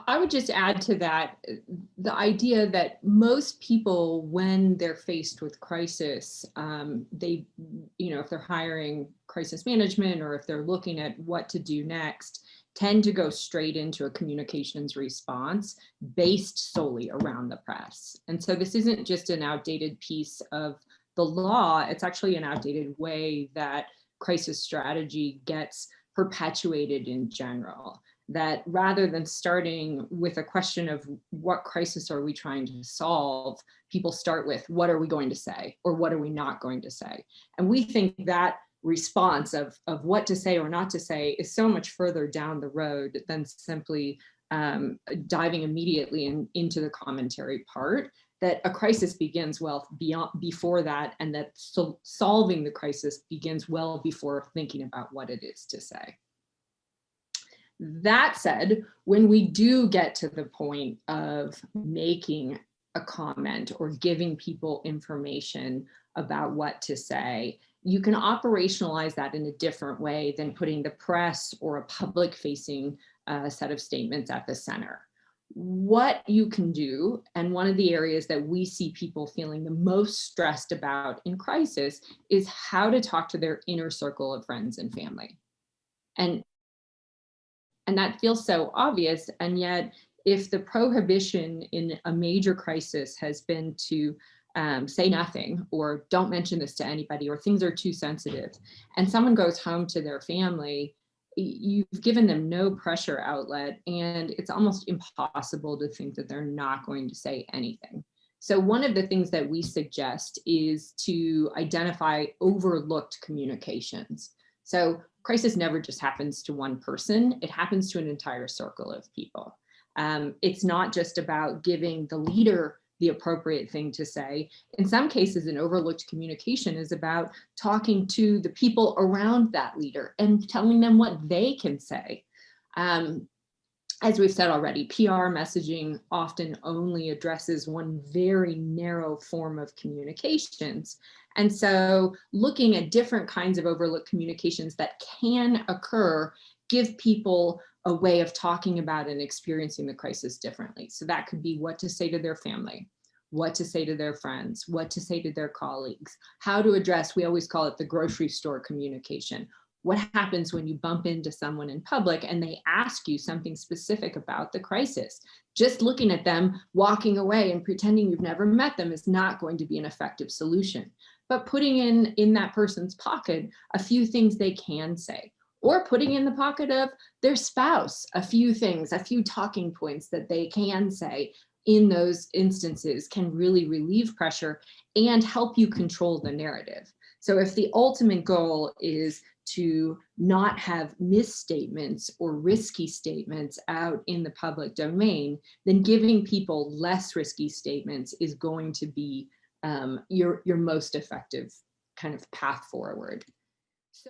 I would just add to that the idea that most people, when they're faced with crisis, they, if they're hiring crisis management or if they're looking at what to do next, tend to go straight into a communications response based solely around the press. And so this isn't just an outdated piece of the law, it's actually an outdated way that crisis strategy gets perpetuated in general. That rather than starting with a question of what crisis are we trying to solve, people start with what are we going to say or what are we not going to say? And we think that response of what to say or not to say is so much further down the road than simply diving immediately into the commentary part, that a crisis begins well before that, and that solving the crisis begins well before thinking about what it is to say. That said, when we do get to the point of making a comment or giving people information about what to say, you can operationalize that in a different way than putting the press or a public-facing set of statements at the center. What you can do, and one of the areas that we see people feeling the most stressed about in crisis, is how to talk to their inner circle of friends and family. And that feels so obvious, and yet if the prohibition in a major crisis has been to say nothing or don't mention this to anybody or things are too sensitive, and someone goes home to their family, you've given them no pressure outlet, and it's almost impossible to think that they're not going to say anything. So one of the things that we suggest is to identify overlooked communications. So crisis never just happens to one person, it happens to an entire circle of people. It's not just about giving the leader the appropriate thing to say. In some cases, an overlooked communication is about talking to the people around that leader and telling them what they can say. As we've said already, PR messaging often only addresses one very narrow form of communications. And so looking at different kinds of overlooked communications that can occur give people a way of talking about and experiencing the crisis differently. So that could be what to say to their family, what to say to their friends, what to say to their colleagues, how to address, we always call it the grocery store communication. What happens when you bump into someone in public and they ask you something specific about the crisis? Just looking at them, walking away and pretending you've never met them is not going to be an effective solution. But putting in that person's pocket a few things they can say, or putting in the pocket of their spouse a few things, a few talking points that they can say in those instances can really relieve pressure and help you control the narrative. So if the ultimate goal is to not have misstatements or risky statements out in the public domain, then giving people less risky statements is going to be your most effective kind of path forward. So